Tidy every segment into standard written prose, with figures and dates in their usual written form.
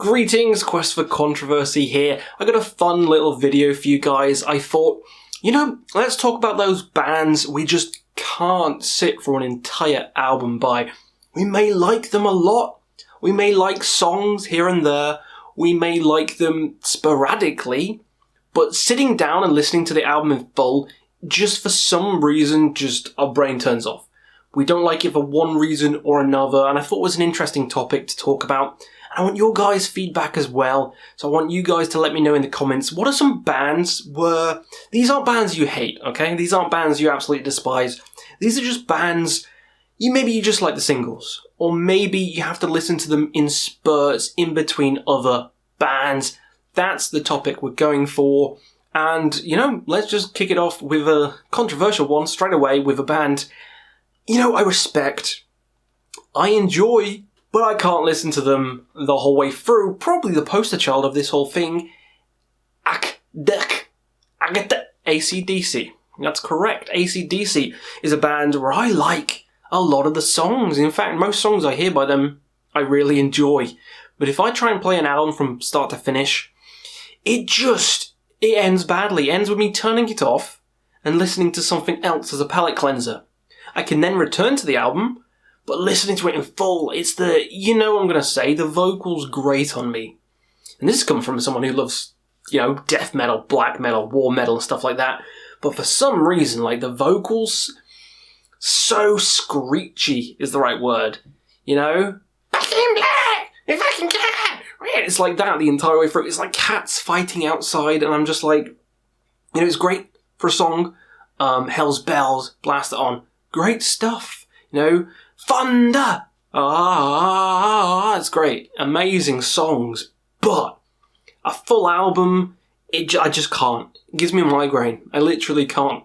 Greetings, Quest for Controversy here. I got a fun little video for you guys. I thought, let's talk about those bands we just can't sit for an entire album by. We may like them a lot. We may like songs here and there. We may like them sporadically. But sitting down and listening to the album in full, just for some reason, our brain turns off. We don't like it for one reason or another, and I thought it was an interesting topic to talk about. I want your guys' feedback as well, so I want you guys to let me know in the comments, what are some bands where... These aren't bands you hate, okay? These aren't bands you absolutely despise. These are just bands, maybe you just like the singles, or maybe you have to listen to them in spurts in between other bands. That's the topic we're going for, and, let's just kick it off with a controversial one straight away with a band, I respect, I enjoy, but I can't listen to them the whole way through. Probably the poster child of this whole thing. ACDC. That's correct. ACDC is a band where I like a lot of the songs. In fact, most songs I hear by them, I really enjoy. But if I try and play an album from start to finish, it ends badly. It ends with me turning it off and listening to something else as a palate cleanser. I can then return to the album, but listening to it in full, it's what I'm going to say, the vocals grate on me. And this is coming from someone who loves, death metal, black metal, war metal and stuff like that. But for some reason, the vocals, so screechy is the right word. Back in black! If I can get! It's like that the entire way through. It's like cats fighting outside, and I'm just like, it's great for a song. Hell's Bells, blast it on. Great stuff, Thunder! It's great. Amazing songs. But a full album, I just can't. It gives me a migraine. I literally can't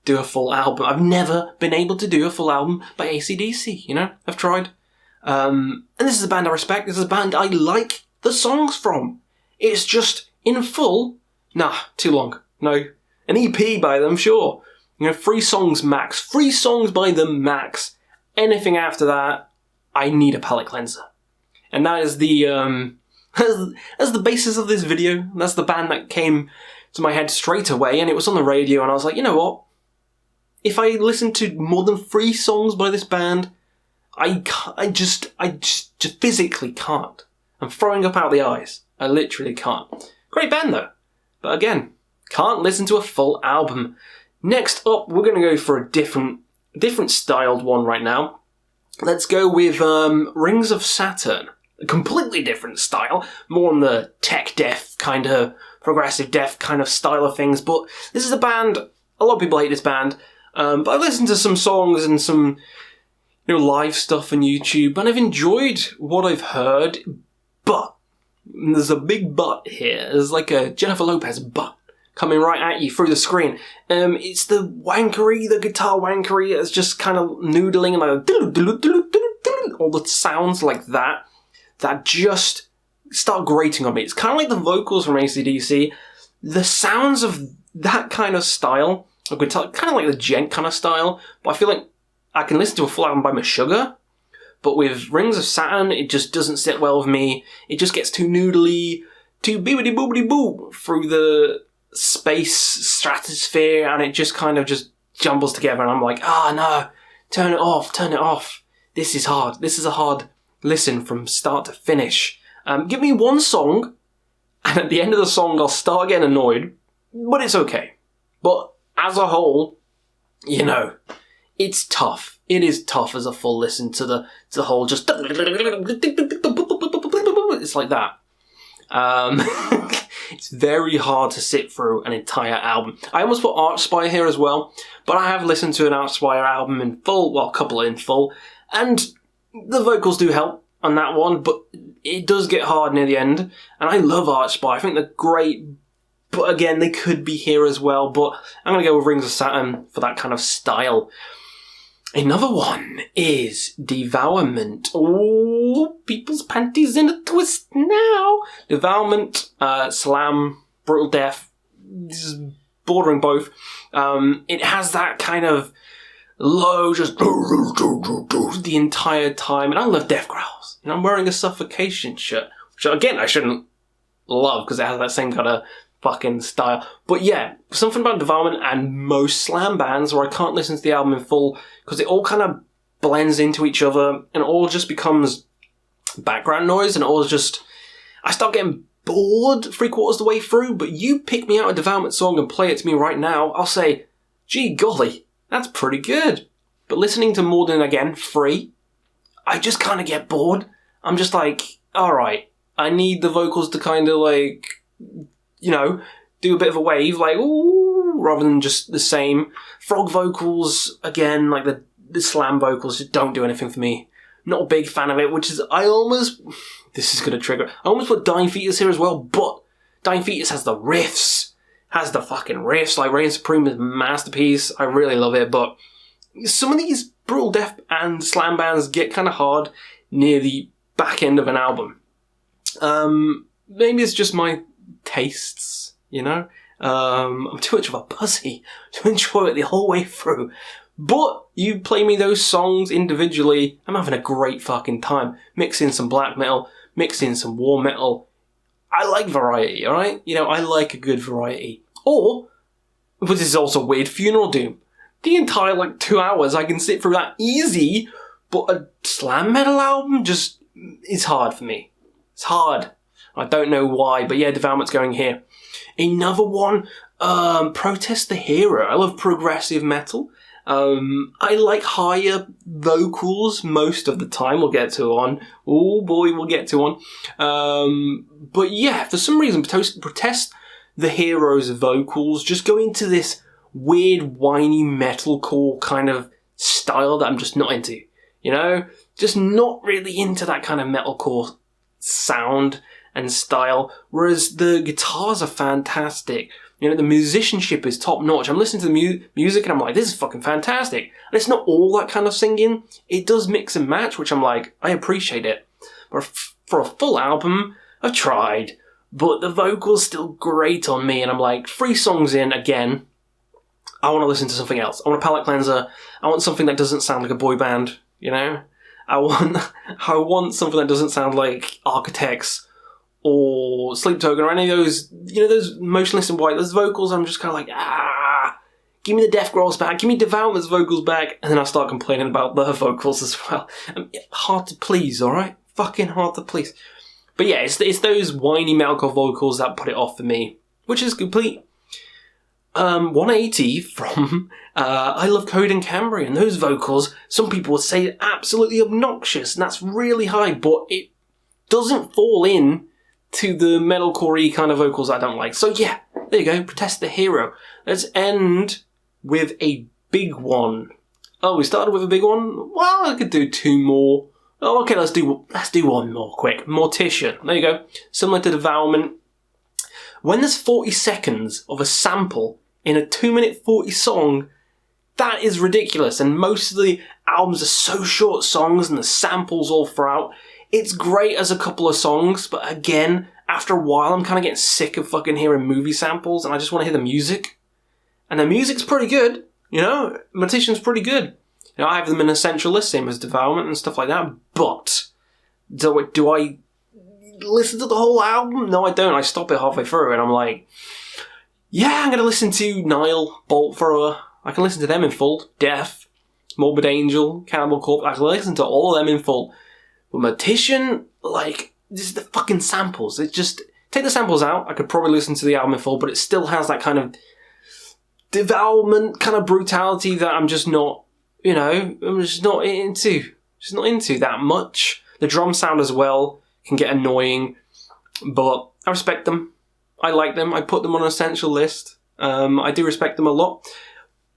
do a full album. I've never been able to do a full album by ACDC, I've tried. And this is a band I respect. This is a band I like the songs from. It's just, in full, too long. No. An EP by them, sure. 3 songs max. 3 songs by them max. Anything after that, I need a palate cleanser. And that is that's the basis of this video. That's the band that came to my head straight away, and it was on the radio, and I was like, you know what? If I listen to more than 3 songs by this band, I just physically can't. I'm throwing up out the eyes. I literally can't. Great band though. But again, can't listen to a full album. Next up, we're going to go for a different styled one right now. Let's go with Rings of Saturn. A completely different style, more on the tech death kind of, progressive death kind of style of things, but this is a band, a lot of people hate this band, but I've listened to some songs and some live stuff on YouTube, and I've enjoyed what I've heard, but, there's a big but here, there's like a Jennifer Lopez but coming right at you through the screen. It's the guitar wankery, it's just kind of noodling and all the sounds like that just start grating on me. It's kind of like the vocals from AC/DC. The sounds of that kind of style of guitar, kind of like the gent kind of style, but I feel like I can listen to a full album by Meshuggah, but with Rings of Saturn, it just doesn't sit well with me. It just gets too noodly, too bibbidi-boobidi-boo through the space stratosphere, and it just kind of just jumbles together, and I'm like, no, turn it off. This is hard. This is a hard listen from start to finish. Give me one song, and at the end of the song, I'll start getting annoyed, but it's okay. But as a whole, it's tough. It is tough as a full listen to the whole just... It's like that. It's very hard to sit through an entire album. I almost put Archspire here as well, but I have listened to an Archspire album in full, well, a couple in full, and the vocals do help on that one, but it does get hard near the end, and I love Archspire. I think they're great, but again, they could be here as well, but I'm going to go with Rings of Saturn for that kind of style. Another one is Devourment. Oh, people's panties in a twist now. Devourment, slam, brutal death, bordering both. It has that kind of low, just the entire time. And I love death growls. And I'm wearing a Suffocation shirt. which again I shouldn't love because it has that same kind of fucking style. But yeah, something about Devourment and most slam bands where I can't listen to the album in full because it all kind of blends into each other and it all just becomes background noise and it all just... I start getting bored 3/4 of the way through, but you pick me out a Devourment song and play it to me right now, I'll say, gee golly, that's pretty good. But listening to More Than Again, free, I just kind of get bored. I'm just like, alright, I need the vocals to kind of like, you know, do a bit of a wave, like, ooh, rather than just the same. Frog vocals, again, like the slam vocals, just don't do anything for me. Not a big fan of it, which is, this is going to trigger, I almost put Dying Fetus here as well, but Dying Fetus has the riffs, like Reign Supreme is a masterpiece, I really love it, but some of these brutal death and slam bands get kind of hard near the back end of an album. Maybe it's just my tastes, you know? I'm too much of a pussy to enjoy it the whole way through. But you play me those songs individually, I'm having a great fucking time. Mix in some black metal, mix in some war metal. I like variety, alright? You know, I like a good variety. Or, but this is also weird, Funeral Doom. The entire 2 hours I can sit through that easy, but a slam metal album just is hard for me. It's hard. I don't know why, but yeah, Devourment's going here. Another one, Protest the Hero. I love progressive metal. I like higher vocals most of the time. We'll get to one. Oh boy, we'll get to one. But yeah, for some reason, Protest the Hero's vocals just go into this weird, whiny metalcore kind of style that I'm just not into. You know? Just not really into that kind of metalcore sound and style, whereas the guitars are fantastic. You know, the musicianship is top notch. I'm listening to the music and I'm like, this is fucking fantastic. And it's not all that kind of singing. It does mix and match, which I'm like, I appreciate it. But for a full album, I've tried, but the vocals still grate on me. And I'm like, 3 songs in, again, I want to listen to something else. I want a palate cleanser. I want something that doesn't sound like a boy band, you know? I want something that doesn't sound like Architects or Sleep Token or any of those, you know, those Motionless in White, those vocals, I'm just kind of like, give me the death growls back, give me Devourment's vocals back, and then I start complaining about their vocals as well. Hard to please, alright? Fucking hard to please. But yeah, it's those whiny metalcore vocals that put it off for me, which is complete 180 from I Love Code and Cambrian. Those vocals, some people would say are absolutely obnoxious, and that's really high, but it doesn't fall in to the metalcore-y kind of vocals I don't like. So yeah, there you go, Protest the Hero. Let's end with a big one. Oh, we started with a big one? Well, I could do 2 more. Oh, okay, let's do one more quick. Mortician. There you go. Similar to Devourment. When there's 40 seconds of a sample in a 2-minute 40 song, that is ridiculous. And most of the albums are so short songs and the samples all throughout. It's great as a couple of songs, but again, after a while, I'm kind of getting sick of fucking hearing movie samples, and I just want to hear the music. And the music's pretty good, you know? Mortician's pretty good. You know, I have them in Essential List, same as Devourment and stuff like that, but do I listen to the whole album? No, I don't. I stop it halfway through, and I'm like, yeah, I'm going to listen to Nile, Bolt Thrower. I can listen to them in full. Death, Morbid Angel, Cannibal Corpse. I can listen to all of them in full. But Mortician, like, just the fucking samples. It just, take the samples out, I could probably listen to the album in full, but it still has that kind of Devourment kind of brutality that I'm just not, you know, I'm just not into. Just not into that much. The drum sound as well can get annoying, but I respect them. I like them. I put them on an Essential List. I do respect them a lot.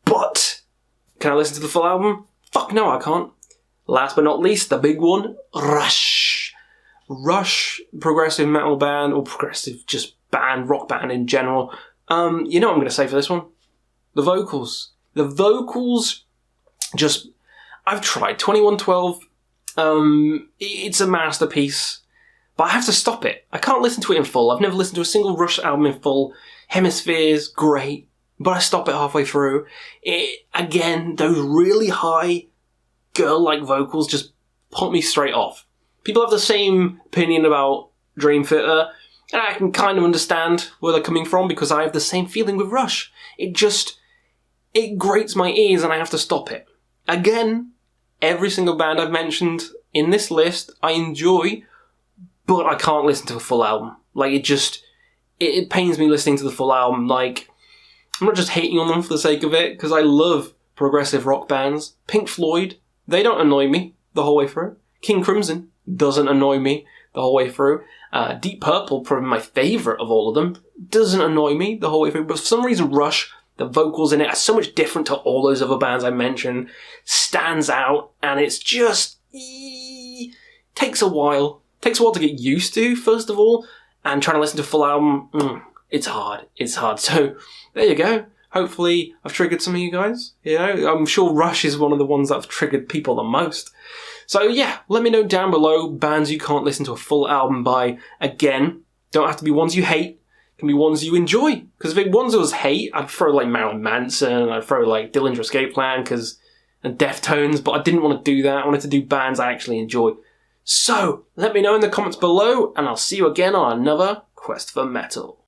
But, can I listen to the full album? Fuck no, I can't. Last but not least, the big one, Rush. Rush, progressive metal band, or progressive just band, rock band in general. You know what I'm going to say for this one? The vocals. The vocals just, I've tried. 2112, it's a masterpiece, but I have to stop it. I can't listen to it in full. I've never listened to a single Rush album in full. Hemispheres, great, but I stop it halfway through. Again, those really high girl-like vocals just pump me straight off. People have the same opinion about Dream Theater, and I can kind of understand where they're coming from because I have the same feeling with Rush. It grates my ears and I have to stop it. Again, every single band I've mentioned in this list I enjoy, but I can't listen to a full album. Like, it pains me listening to the full album. Like, I'm not just hating on them for the sake of it, because I love progressive rock bands. Pink Floyd, they don't annoy me the whole way through. King Crimson doesn't annoy me the whole way through. Deep Purple, probably my favourite of all of them, doesn't annoy me the whole way through. But for some reason, Rush, the vocals in it are so much different to all those other bands I mentioned, stands out, and it's just... takes a while. Takes a while to get used to, first of all, and trying to listen to a full album, it's hard. It's hard. So, there you go. Hopefully, I've triggered some of you guys. You know, I'm sure Rush is one of the ones that have triggered people the most. So yeah, let me know down below bands you can't listen to a full album by. Again, don't have to be ones you hate. It can be ones you enjoy. Because if it ones I was hate, I'd throw like Marilyn Manson, I'd throw like Dillinger Escape Plan, and Deftones, but I didn't want to do that. I wanted to do bands I actually enjoy. So, let me know in the comments below, and I'll see you again on another Quest for Metal.